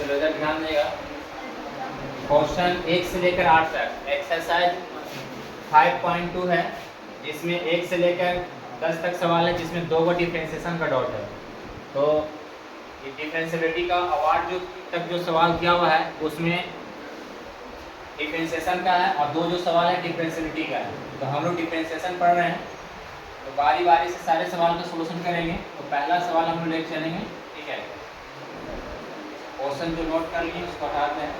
चलो इधर ध्यान देगा। क्वेश्चन 1 से लेकर 8 तक एक्सरसाइज 5.2 है, जिसमें 1 से लेकर 10 तक सवाल है, जिसमें 2 को डिफरेंशिएशन का डाउट है। तो ये डिफरेंशिएबिलिटी का अवार्ड जो तक जो सवाल किया हुआ है उसमें डिफरेंशिएशन का है, और 2 जो सवाल है डिफरेंशिएबिलिटी का है। तो हम लोग डिफरेंशिएशन पढ़ रहे हैं, तो बारी बारी से सारे सवाल का सॉल्यूशन करेंगे। तो पहला सवाल हम लोग ले चलेंगे, ठीक है। क्वेश्चन जो नोट कर लिए उसको हटाते हैं।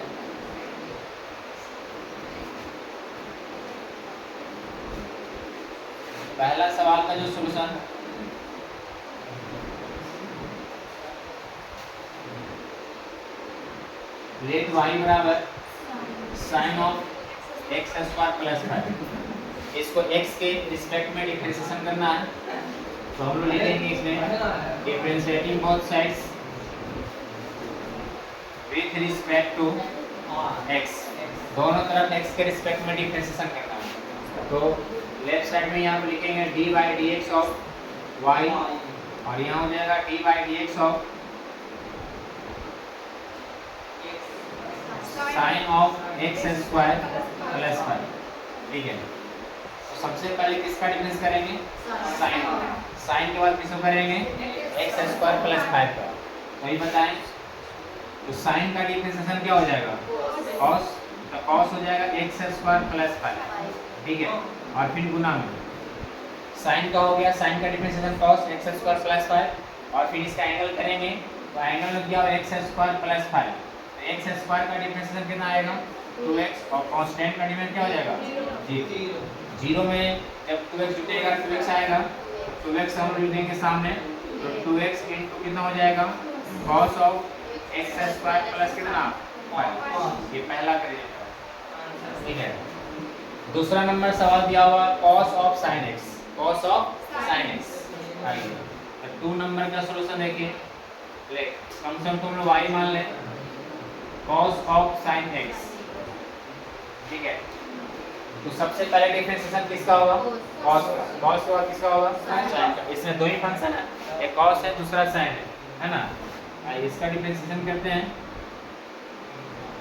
पहला सवाल का जो सॉल्यूशन लेट y बराबर sine of X square plus 5, इसको x के रिस्पेक्ट में डिफरेंशिएशन करना है। तो हम लोग लिखेंगे इसमें differentiating both sides with respect to x, दोनों तरफ x के रिस्पेक्ट में डिफरेंशिएशन करना है। तो लेफ्ट साइड में यहाँ पे लिखेंगे dy dx ऑफ y, और यहाँ हो जाएगा dy dx of sine of X square plus 5, ठीक है। तो सबसे पहले किसका डिफरेंस करेंगे? साइन। साइन के बाद किसको करेंगे? एक्स स्क्वायर प्लस 5 का। तो ये बताएं, तो साइन का डिफरेंशिएशन क्या हो जाएगा? कॉस। तो कॉस हो जाएगा एक्स स्क्वायर प्लस 5, ठीक है। और फिर गुना में साइन का हो गया, साइन का differentiation cos x square plus 5, और फिर इसका एंगल करेंगे। तो एंगल में क्या हो? X square plus 5। X square का डिफरेंशिएशन कितना आएगा? 2x, और कांस्टेंट का डिफरेंस क्या हो जाएगा? 0। 0 में जब 2x जुटेगा 2x आएगा, 2x हम लिख देंगे सामने। तो 2x इनटू कितना हो जाएगा? cos of X square plus कितना? 5। ये पहला करिएगा, ठीक है। दूसरा नंबर सवाल दिया हुआ cos of sin x, cos of sin x। आइए तो 2 नंबर का सॉल्यूशन देखिए, ले कम से कम तुम लोग y मान ले, cos ऑफ sin x, ठीक है। तो सबसे पहले डिफरेंशिएशन किसका होगा? cos का। cos के बाद किसका होगा? sin का। इसमें 2 ही फंक्शन है, एक cos है दूसरा sin है ना। आइए इसका डिफरेंशिएशन करते हैं।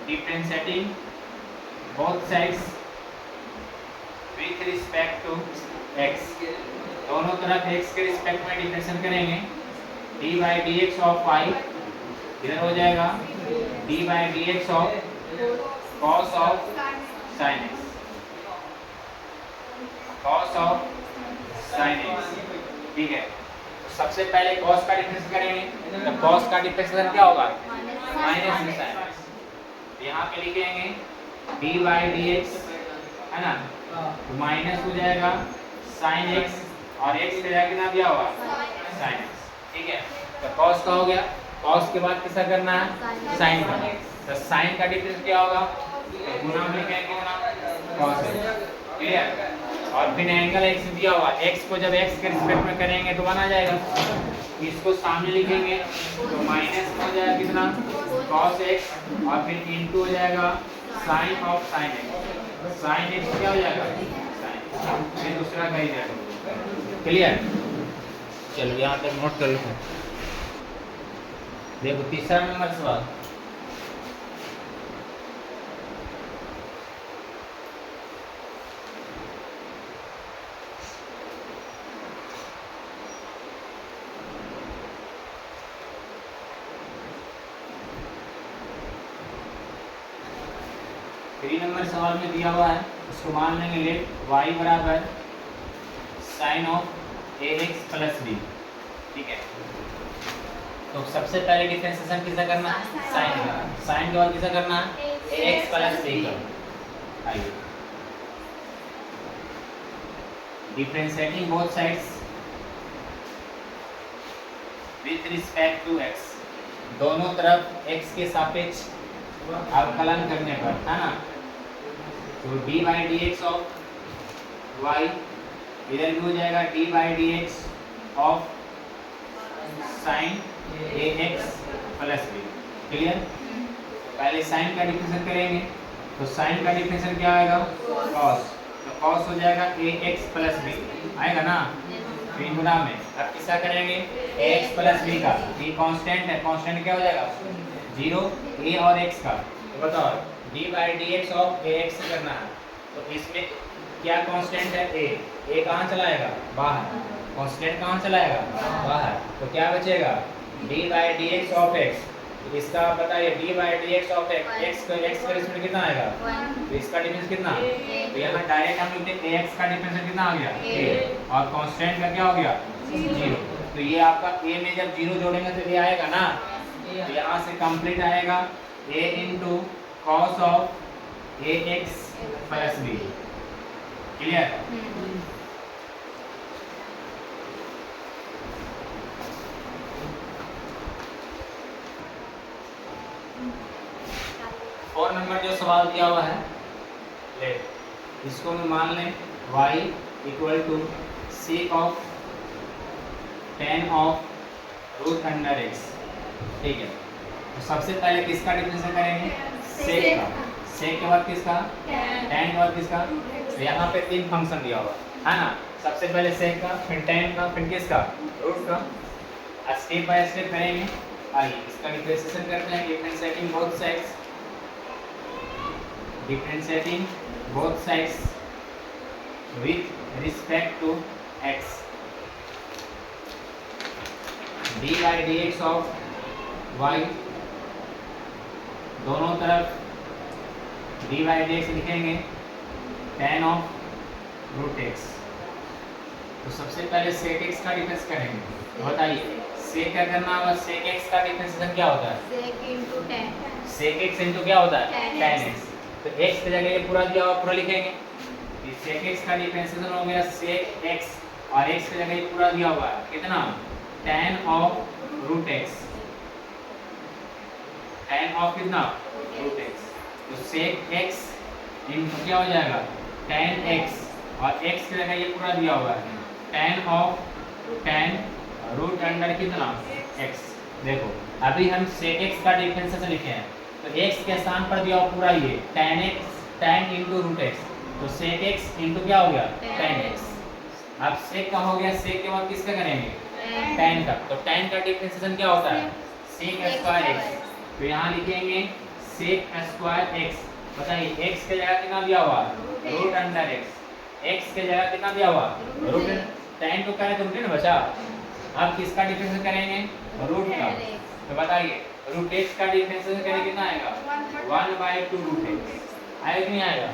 Differentiating both sides with respect to x, दोनों तरफ x के रिस्पेक्ट में डिफरेंशिएशन करेंगे। dy dx ऑफ y इधर हो जाएगा dy dx of cos of sin x, cos of sin x, ठीक है। तो सबसे पहले cos का डिफरेंस करेंगे, तो cos का डिफरेंशिएशन क्या होगा? Minus sin x। तो यहाँ पे लिखेंगे dy dx, है ना, तो माइनस हो जाएगा sin x, और x का कितना दिया होगा? sin x, ठीक है। तो cos का हो गया, cos के बाद किसका करना है? sin का। तो sin का डिफरेंस क्या होगा? तो गुना में क्या कितना? cos है, क्लियर। और फिर एंगल x दिया हुआ, x को जब x के रिस्पेक्ट में करेंगे तो बना जाएगा। इसको सामने लिखेंगे तो माइनस हो जाएगा कितना? cos x, और फिर इनटू हो जाएगा sin of sin x। sin x क्या हो जाएगा? sin, फिर दूसरा का ही जाएगा, क्लियर। चलो यहाँ तक नोट कर लो। देखो तीसरा नंबर सवाल, थ्री नंबर सवाल में दिया हुआ है, उसको मान लेंगे लेट y बराबर sine of ax plus b, ठीक है। तो सबसे पहले डिफरेंशिएशन किसका करना है? साइन का। साइन के बाद किसका करना है? ax प्लस b का। आइए differentiating both sides with respect to x, दोनों तरफ x के सापेक्ष अवकलन करने पर, है ना। तो dy dx ऑफ y इधर भी हो जाएगा dy dx of sin ax plus b, clear. पहले sin का डिफरेंशिएशन करेंगे, तो sin का डिफरेंशिएशन क्या आएगा? cos। तो cos हो जाएगा ax प्लस b, आएगा ना। फिर गुना में अब किसका करेंगे? ax प्लस b का। b कांस्टेंट है, कांस्टेंट क्या हो जाएगा? जीरो ए और एक्स का, तो बताओ D by d x of a x करना है, तो इसमें क्या कांस्टेंट है ए कहाँ चलाएगा बाहर, कांस्टेंट कहाँ चलाएगा बाहर, तो क्या बचेगा D by d x of x, इसका बताइए D by d x of x का रिस्पेक्ट कितना आएगा, तो इसका डिफरेंस कितना, तो यहाँ डायरेक्ट हम लिखते हैं एक्स का डिफरेंस कितना आ गया ए, और कांस्टेंट का क्या हो गया जीरो, तो ये आपका ए में जब जीरो जोड़ेंगे तो ये आएगा ना, तो यहाँ से कंप्लीट आएगा a into cos of a x plus b, clear. और नंबर जो सवाल दिया हुआ है ले, इसको मैं मान लें y equal to sec of tan of root under x, ठीक है। तो सबसे पहले किसका डिफरेंशियल करेंगे सेक का, सेक के बाद किसका टेन के बाद किसका, तो यहाँ पे तीन फंक्शन दिया हुआ है ना, सबसे पहले सेक का, फिर टेन का, फिर किसका रूट का, स्टेप बाय स्टेप करेंगे। आइए इसका डिफरेंशिएशन करते हैं, differentiating both sides, differentiating both sides with respect to x, d by d x of y, दोनों तरफ डी बाई डी एक्स लिखेंगे टेन ऑफ रूट एक्स। तो सबसे पहले सेक एक्स का डिफरेंस करेंगे, तो बताइए सेक क्या करना होगा, सेक एक्स का डिफरेंशिएशन क्या होता है, sec into ten, sec x into क्या होता है टेन एक्स, तो एक्स की जगह ये पूरा दिया हुआ पूरा लिखेंगे, सेक एक्स का डिफरेंशिएशन हो गया सेक एक्स, और एक्स की जगह ये पूरा दिया हुआ है कितना tan of root x, tan of कितना रूट एक्स, तो सेक एक्स इंटू क्या हो जाएगा टेन एक्स, और एक्स की जगह ये पूरा दिया हुआ है tan of tan root under कितना एक्स। देखो अभी हम सेक एक्स का डिफरेंशिएशन लिखे हैं, तो x के स्थान पर दिया हुआ पूरा ये tan x tan into root x, तो सेक x इंटू क्या हो गया tan x। अब सेक का हो गया, सेक के बाद किसका करेंगे tan का, तो tan का डिफरेंशिएशन क्या होता है सेक स्क्वायर x, तो यहाँ लिखेंगे सेक स्क्वायर x। बताइए x के जगह कितना दिया हुआ रूट अंडर x के जगह कितना दिया हुआ रूट, tan को करें तो रूट ना बचा। अब किसका डिफरेंशिएशन करेंगे रूट का, तो बताइए रूट एक्स का डिफरेंशिएशन करें कितना आएगा 1/2 रूट एक्स आएगा कि नहीं आएगा।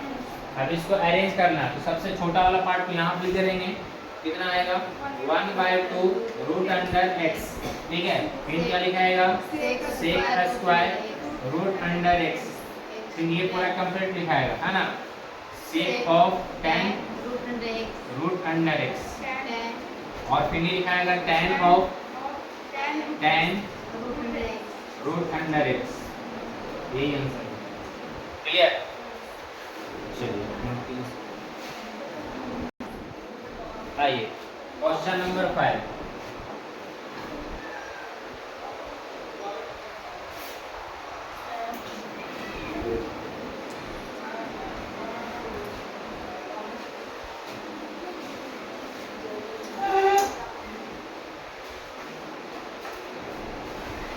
अब इसको अरेंज करना है, तो सबसे छोटा वाला पार्ट को यहाँ पे करेंगे कितना आएगा 1/2 रूट अंडर एक्स, ठीक है। फिर क्या लिखाएगा sec square root under x, फिर ये पूरा कंप्लीट लिखाएगा है ना, sec of tan root under x, और फिर ये लिखाएगा tan of tan root under x, यही आंसर है। क्लियर, चलिए आइए क्वेश्चन नंबर 5।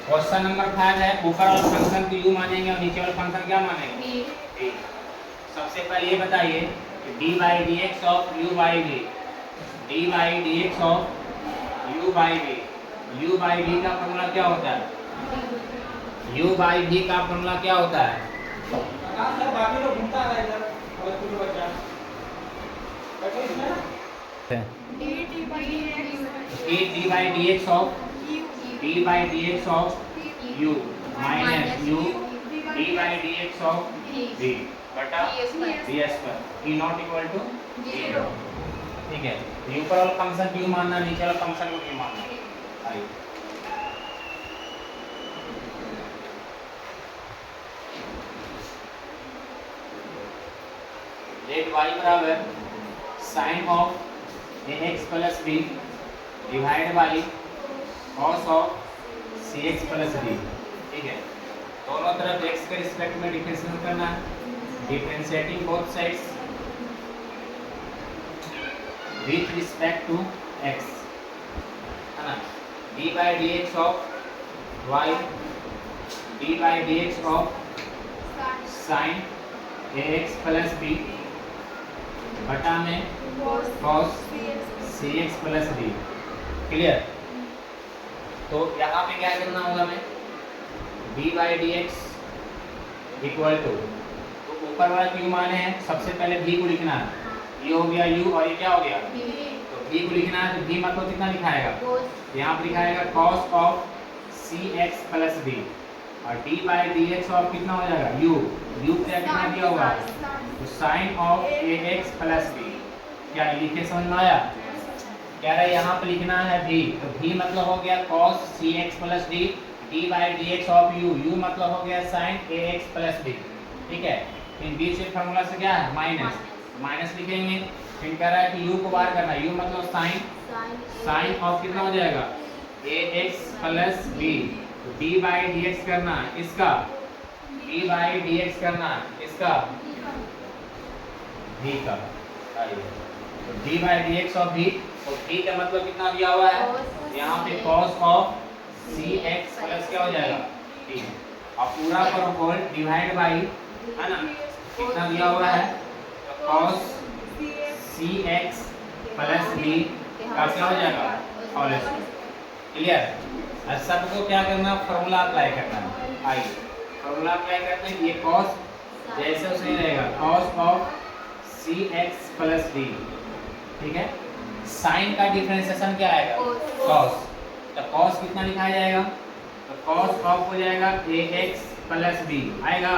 क्वेश्चन नंबर 5 है, ऊपर वाला फंक्शन को u मानेंगे और नीचे वाला फंक्शन क्या मानेंगे v। सबसे पहले ये बताइए कि d by d x of u by v, d by d x of u by v, u by v का फॉर्मूला क्या होता है, यू बाई वी का फॉर्मूला क्या होता है, d by d x of d by d x of u minus u d by d x of v बटा d square, e not equal to 0, ठीक है। तो ऊपर वाला फंक्शन क्यों मानना, नीचे वाला फंक्शन को क्यों मानना। आइए लेट y बराबर sine of a x plus b divide by cos of c x plus b, ठीक है। दोनों तरफ x के रिस्पेक्ट में डिफरेंशिएट करना है, differentiating both sides with respect to x, है ना, d by d x of y d by d x of sine a x plus b बटा में cos c x plus d. Clear? तो यहाँ पे क्या करना होगा हमें, d by d x equal to, तो ऊपर वाला क्यू माने हैं, सबसे पहले भी को लिखना है, ये हो गया यू और ये क्या हो गया, तो भी को लिखना है, तो भी मतलब कितना लिखाएगा, यहाँ पर लिखाएगा cos of c x plus d, और d by d x of कितना हो जाएगा यू, यू क्या कितना दिया होगा, तो sine of a x plus b. क्या लिखे समझ में आया? कह रहा है यहाँ पे लिखना है भी, तो भी मतलब हो गया cos c x plus d, d by d x of u, u मतलब हो गया sine a x plus b. ठीक है, इन बीच के फार्मूला से क्या है माइनस, माइनस लिखेंगे, फिर कह रहा है कि यू को बाहर करना, यू मतलब साइन ऑफ कितना हो जाएगा a x plus b, d by d x करना इसका, डी बाई डी एक्स करना इसका भी का, तो d by d x of भी, तो भी का मतलब कितना दिया हुआ है, यहाँ पे cos of c x plus क्या हो जाएगा डी, और पूरा पर होल डिवाइड बाई, है ना, कितना दिया हुआ है, तो cos c x plus D का क्या हो जाएगा होल स्क्वायर। क्लियर? और सबको क्या करना, फॉर्मूला अप्लाई करना है। आइए फॉर्मूला अप्लाई करते हैं, ये cos जैसे उसे रहेगा cos of c x plus d. ठीक है, साइन का डिफरेंशिएशन क्या आएगा cos, तो cos कितना लिखा जाएगा, तो cos ऑफ हो जाएगा ए एक्स प्लस बी आएगा,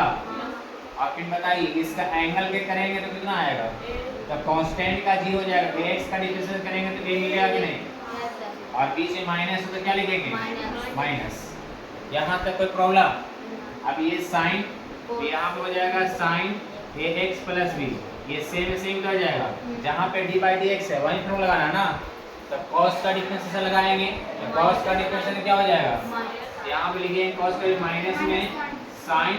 और फिर बताइए इसका एंगल के करेंगे तो कितना आएगा, तो कांस्टेंट का जी हो जाएगा, ए एक्स का डिफरेंशिएशन करेंगे तो ए मिलेगा कि नहीं, और बीच में माइनस हो तो क्या लिखेंगे माइनस। यहाँ तक कोई प्रॉब्लम? अब ये साइन, तो यहाँ पे हो जाएगा sign a x plus B, ये सेम क्या हो जाएगा, जहाँ पे डी बाई डी एक्स है वहीं फॉर्मूला लगाना है ना, तो cos का डिफरेंशिएशन लगाएंगे, तो cos का डिफरेंशिएशन क्या हो जाएगा, यहाँ पे लिखेंगे cos का माइनस में साइन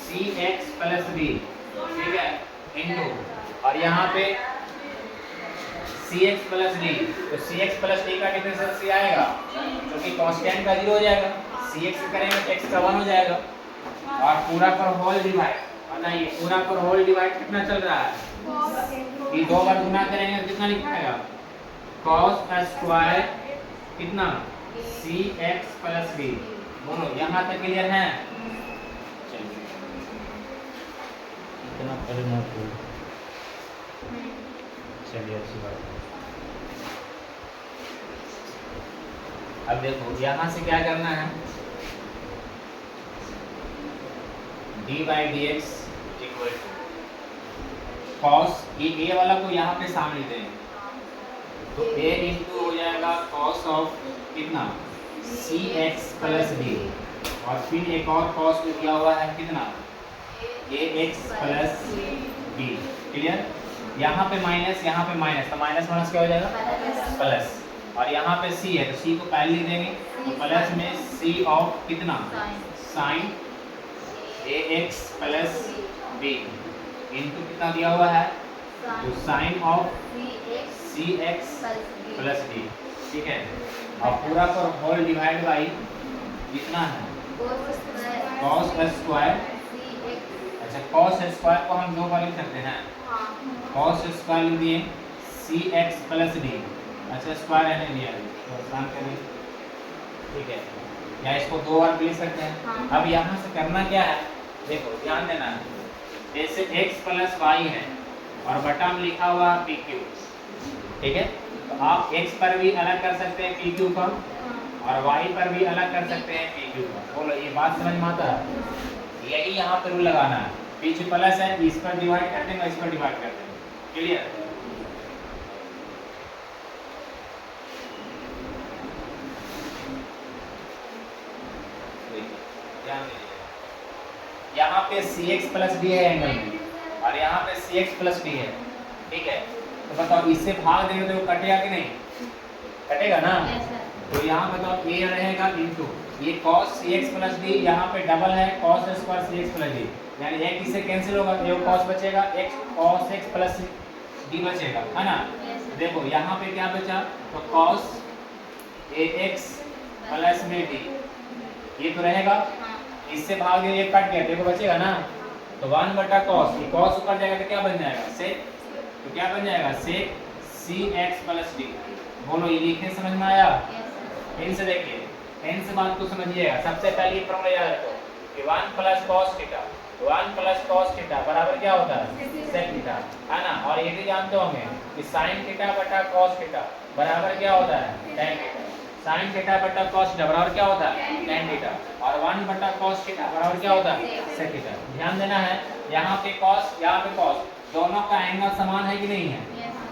सी एक्स प्लस बी, ठीक है, इनटू, और यहाँ पे सी एक्स प्लस डी, तो सी एक्स प्लस डी का डिफरेंशिएशन सी आएगा, क्योंकि कांस्टेंट का 0 हो जाएगा, सी एक्स करेंगे तो एक्स का 1 हो जाएगा, और पूरा पर होल डिवाइड, बताइए पूरा पर होल डिवाइड कितना चल रहा है, ये दो बार गुना करेंगे तो कितना लिखेगा cos स्क्वायर कितना सी एक्स प्लस बी। बोलो यहाँ तक क्लियर है? चलिए इतना पहले ना बोलो, चलिए अच्छी बात है। अब देखो यहाँ से क्या करना है, d by d x equal to cos, ये ए वाला को यहाँ पे शामिल दें, तो ए इंटू हो जाएगा कॉस ऑफ कितना सी एक्स प्लस डी, और फिर एक और कॉस को दिया हुआ है कितना ए एक्स प्लस बी। क्लियर? यहाँ पे माइनस, यहाँ पे माइनस, तो माइनस माइनस क्या हो जाएगा प्लस, और यहाँ पे सी है तो सी को पहले लिख देंगे, तो प्लस में सी ऑफ कितना sine a x plus b into कितना दिया हुआ है, तो sine of c x plus d. ठीक है, और पूरा पर होल डिवाइड बाई कितना है cos स्क्वायर, अच्छा cos स्क्वायर को हम दो बार लिख सकते हैं, cos स्क्वायर लिख दिए सी एक्स प्लस डी, अच्छा स्क्वायर रहने दिया तो आसान करें, ठीक है, या इसको दो बार लिख सकते हैं। अब यहाँ से करना क्या है, देखो ध्यान देना है, जैसे x प्लस वाई है और बटा में लिखा हुआ पी क्यू, ठीक है, तो आप x पर भी अलग कर सकते हैं पी क्यू का, और y पर भी अलग कर सकते हैं पी क्यू का। बोलो ये बात समझ में आता है? यही यहाँ पर रूल लगाना है, पीछे प्लस है इस पर डिवाइड कर देंगे, इस पर डिवाइड कर देंगे। क्लियर? ध्यान दीजिए, यहाँ पे सी एक्स प्लस डी है एंगल में, और यहाँ पे सी एक्स प्लस डी है, ठीक है, तो बताओ इससे भाग देंगे तो कटेगा कि नहीं, कटेगा ना, तो यहाँ बताओ ए रहेगा इंटू ये cos c x plus D, यहाँ पे डबल है cos स्क्वायर सी एक्स प्लस डी, यानी एक इससे कैंसिल होगा, ये cos बचेगा, x cos x plus D बचेगा, है ना। देखो यहाँ पे क्या बचा, तो cos ए एक्स प्लस में डी, ये तो रहेगा, इससे भाग दिया, ये कट गया, देखो बचेगा ना, तो 1 बटा कॉस, ये कॉस ऊपर जाएगा तो क्या बन जाएगा सेक, तो क्या बन जाएगा सेक cx प्लस डी। बोलो ये लिखने समझ में आया? इन से देखिए, इन से बात को समझिएगा। सबसे पहले ये फॉर्मूला याद रखो कि 1 plus cos theta, 1 plus cos theta बराबर क्या होता है सेक थीटा, है ना। और ये भी जानते होंगे कि साइन थीटा बटा कॉस थीटा बराबर क्या होता है tan थीटा, साइन थीटा बटा कॉस थीटा बराबर क्या होता है tan थीटा, और 1 बटा कॉस थीटा बराबर क्या होता है सेक थीटा। ध्यान देना है, यहाँ पे कॉस, यहाँ पे कॉस, दोनों का एंगल समान है कि नहीं है,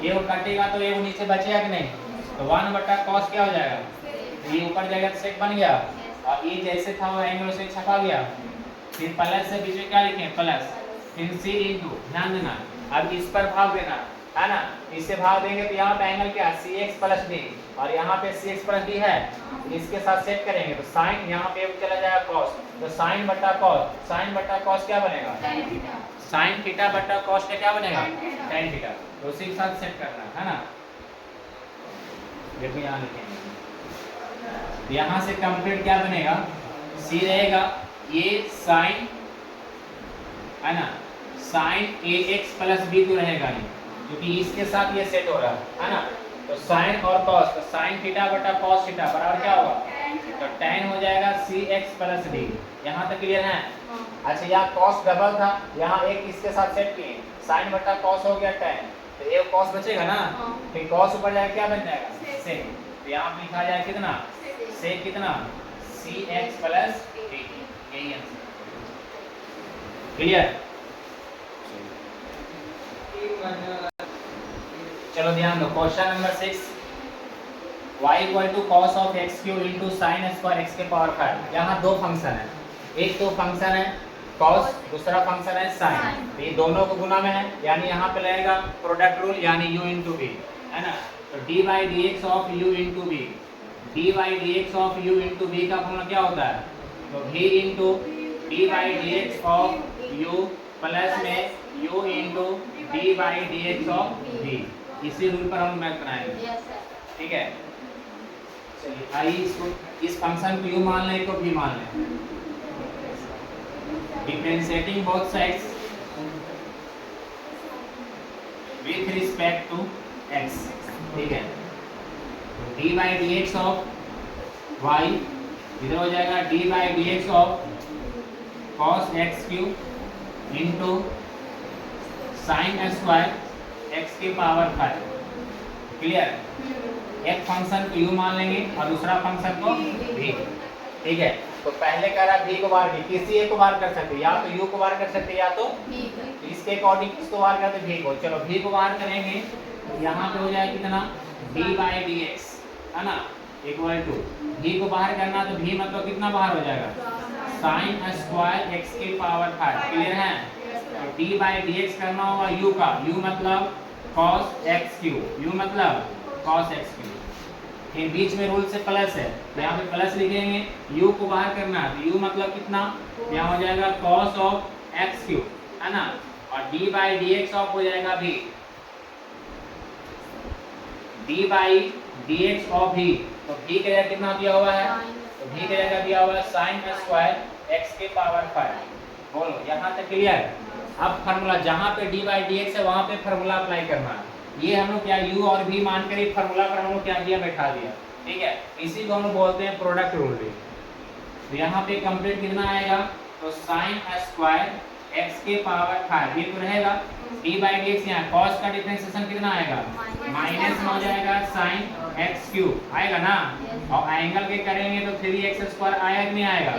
ये वो कटेगा तो ये वो नीचे बचेगा कि नहीं, तो 1 बटा कॉस क्या हो जाएगा, ये ऊपर जाएगा तो सेक बन गया, और ये जैसे था वो एंगल से छपा गया, फिर प्लस से बीच में क्या लिखें प्लस, फिर सी इंटू, ध्यान देना अब इस पर भाग देना, है ना, इससे भाग देंगे तो यहाँ पे एंगल क्या सी एक्स प्लस डी, और यहाँ पे सी एक्स प्लस डी है, इसके साथ सेट करेंगे तो साइन यहाँ पे चला जाएगा कॉस, तो साइन बटा कॉस, साइन बटा कॉस क्या बनेगा साइन थीटा बटा कॉस क्या बनेगा tan थीटा, तो उसी के साथ सेट करना है ना। देखो यहाँ लिखेंगे, यहाँ से कंप्लीट क्या बनेगा, सी रहेगा ये साइन, है ना, sign a x plus B तो रहेगा नहीं, क्योंकि इसके साथ ये सेट हो रहा है ना, तो साइन और कॉस, तो साइन थीटा बटा कॉस थीटा बराबर क्या होगा, तो tan हो जाएगा सी एक्स प्लस डी। यहाँ तक क्लियर है? अच्छा यहाँ कॉस डबल था, यहाँ एक इसके साथ सेट किए, साइन बटा कॉस हो गया tan, तो ये कॉस बचेगा ना, फिर कॉस ऊपर जाएगा क्या बन जाएगा सेक, तो यहाँ पे लिखा जाए कितना सेक कितना सी एक्स प्लस डी, यही आंसर। क्लियर? चलो ध्यान दो, question number 6, y equal to cos of x cube into sine square x के पावर 5। यहाँ दो फंक्शन है, एक तो फंक्शन है कॉस, दूसरा फंक्शन है साइन, तो ये दोनों को गुना में है, यानी यहाँ पे लगेगा प्रोडक्ट रूल, यानी u इंटू बी, है ना, तो d by d x of u into b, d by d x of u into b का फॉर्मूला क्या होता है, तो v into d by d x of u plus में u into d by d x of v, इसी rule पर हम math बनाएंगे, ठीक है। चलिए आइए इसको, इस फंक्शन को u मान लें, को v मान लें, differentiating both sides with respect to x, ठीक है, d by d x of y इधर हो जाएगा d by d x of cos x cube into sine square x की पावर 5। क्लियर? एक फंक्शन को u मान लेंगे और दूसरा फंक्शन को v, ठीक है। तो पहले कह रहा v को बाहर, किसी एक को बाहर कर सकते, या तो u को बाहर कर सकते, या तो इसके अकॉर्डिंग किसको बाहर करते v को। चलो v को बाहर करेंगे तो यहाँ पे हो जाएगा कितना d बाई डी एक्स, है ना, इक्वल टू v को बाहर करना तो v मतलब कितना बाहर हो जाएगा साइन स्क्वायर एक्स की पावर 5। क्लियर है? तो d बाई डी एक्स करना होगा u का, u मतलब cos x क्यूब, u मतलब cos x क्यूब, फिर बीच में रूल से प्लस है तो यहाँ पे प्लस लिखेंगे, u को बाहर करना है तो u मतलब कितना, यहाँ हो जाएगा cos ऑफ x क्यूब, है ना, और d by d x of हो जाएगा v, d by d x of v, तो v का जगह कितना दिया हुआ है, तो v का जगह दिया हुआ है साइन स्क्वायर x के पावर 5। बोलो यहाँ तक क्लियर? अब फार्मूला जहाँ पे d बाई डी एक्स है वहाँ पे फार्मूला अप्लाई करना है, ये हम लोग क्या u और v मान कर एक फार्मूला पर हम लोग क्या किया बैठा दिया, ठीक है, इसी को हम लोग बोलते हैं प्रोडक्ट रूल। तो यहाँ पे कंप्लीट कितना आएगा, तो साइन स्क्वायर x के पावर 5, ये तो रहेगा d बाई डी एक्स, यहाँ cos का डिफरेंशिएशन कितना आएगा माइनस में हो जाएगा साइन x क्यूब आएगा ना, और एंगल के करेंगे तो 3x स्क्वायर आएगा कि नहीं आएगा,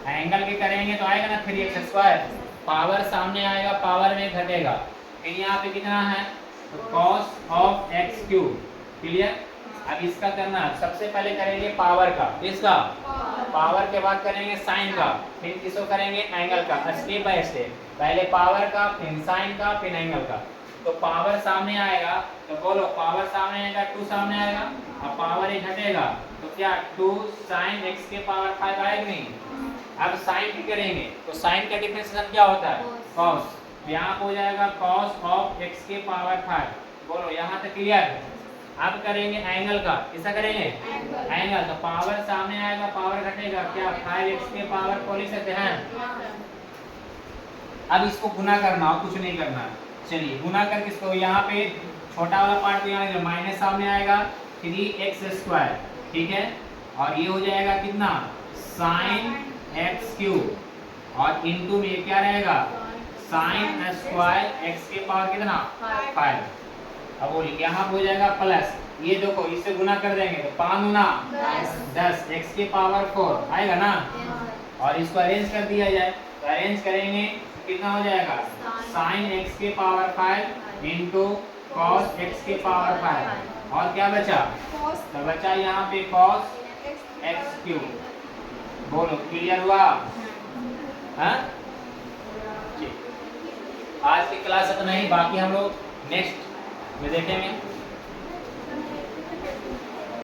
एंगल के करेंगे तो आएगा ना 3x स्क्वायर, पावर सामने आएगा, पावर में घटेगा, फिर यहाँ पे कितना है तो cos of x cube. Clear? अब इसका करना, सबसे पहले करेंगे पावर का, इसका पावर के बाद करेंगे साइन का, फिर किसको करेंगे एंगल का, स्टेप बाय स्टेप, पहले पावर का फिर साइन का फिर एंगल का। तो पावर सामने आएगा तो बोलो पावर सामने आएगा 2 सामने आएगा, अब पावर एक घटेगा तो क्या 2 साइन x के पावर 5 आएगा नहीं। अब साइन की करेंगे तो साइन का डिफरेंशिएशन क्या होता है cos, यहाँ हो जाएगा cos ऑफ x के पावर 5। बोलो यहाँ तक क्लियर? अब करेंगे एंगल का, किसका करेंगे? एंगल का। पावर सामने आएगा, पावर घटेगा, क्या 5x के पावर को लिख सकते हैं? अब इसको गुना करना और कुछ नहीं करना। चलिए गुना करके इसको यहाँ पे छोटा वाला पार्ट को यहाँ माइनस सामने आएगा 3x², ठीक है। और ये हो जाएगा कितना? sin x³ और इनटू में क्या रहेगा? sin स्क्वायर x के पावर कितना? 5। अब वो यहाँ हो जाएगा प्लस, ये देखो इससे गुना कर देंगे तो 5 गुना 10 x के पावर 4 आएगा ना। और इसको अरेंज कर दिया जाए तो अरेंज करेंगे कितना हो जाएगा? sin x के पावर 5 इंटू cos x के पावर 5 और क्या बचा? तो बचा यहाँ पे cos x³। बोलो क्लियर हुआ? हाँ, आज की क्लास इतना ही, बाकी हम लोग नेक्स्ट में देखेंगे।